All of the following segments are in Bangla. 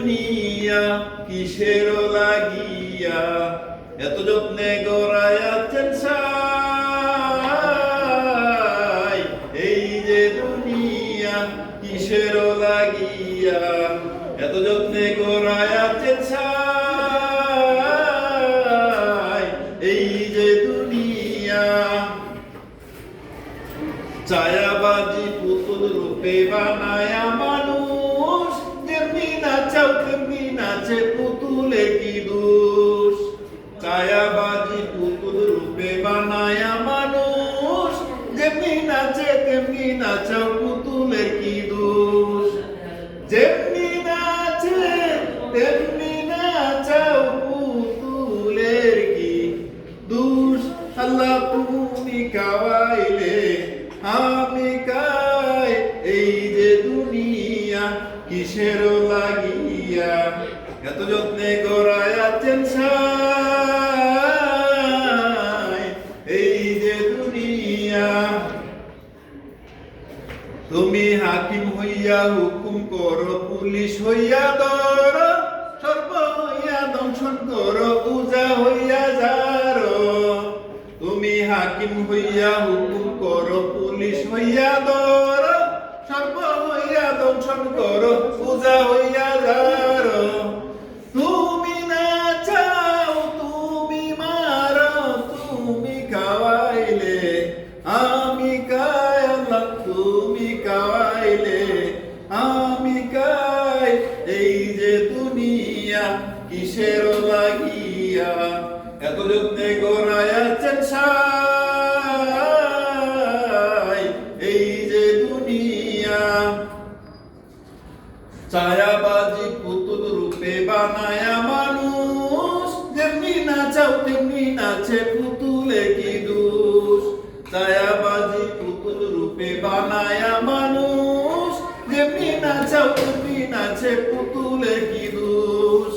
দুনিয়া কিসের লাগিয়া এত যত্নে গড়ায়াছেন সাই। এই যে দুনিয়া কিসের লাগিয়া এত যত্নে গড়ায়াছেন সাই। এই যে দুনিয়া ছায়াবাজি পুতুল রূপে বানায়া মানুষ, যেমনি নাচাও তেমনি নাচে পুতুলের কি দোষ। ছায়াবাজি পুতুল রূপে বানায়া মানুষ, যেমনি নাচে তেমনি নাচাও পুতুলের কি দোষ। যেমনি নাচে তেমনি নাচাও পুতুলের কি দোষ। আল্লাহ তুমি কাওয়াইলে আমি কাই। এই যে দুনিয়া কিসের লাগিয়া এত যত্নে গড়ায়াছেন সাই। এই যে দুনিয়া তুমি হাকিম হইয়া হুকুম করো, পুলিশ হইয়া ধর, সর্ব হইয়া দংশন করো, পূজা হইয়া যারো। তুমি হাকিম হইয়া হুকুম করো, পুলিশ হইয়া ধর, সর্ব হইয়া দংশন করো, পূজা হইয়া যারো। তুমি নাচাও তুমি মারো, তুমি খাওয়াইলে আমি কাই। আল্লাহ তুমি খাওয়াইলে আমি কাই। এই যে দুনিয়া কিসের লাগিয়া এত যত্নে গড়ায়াছেন সাই। এই যে দুনিয়া ছায়াবাজি পুতুল রূপে বানায়া মানুষ, যেমনি নাচাও তেমনি নাচে পুতুলে কি দোষ। ছায়াবাজি পুতুল রূপে বানায়া মানুষ, যেমনি নাচাও তেমনি নাচে পুতুলে কি দোষ।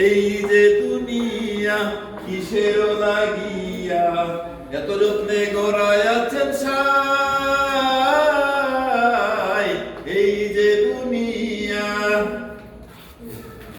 এই যে দুনিয়া কিসের লাগিয়া এত যত্নে গড়ায়া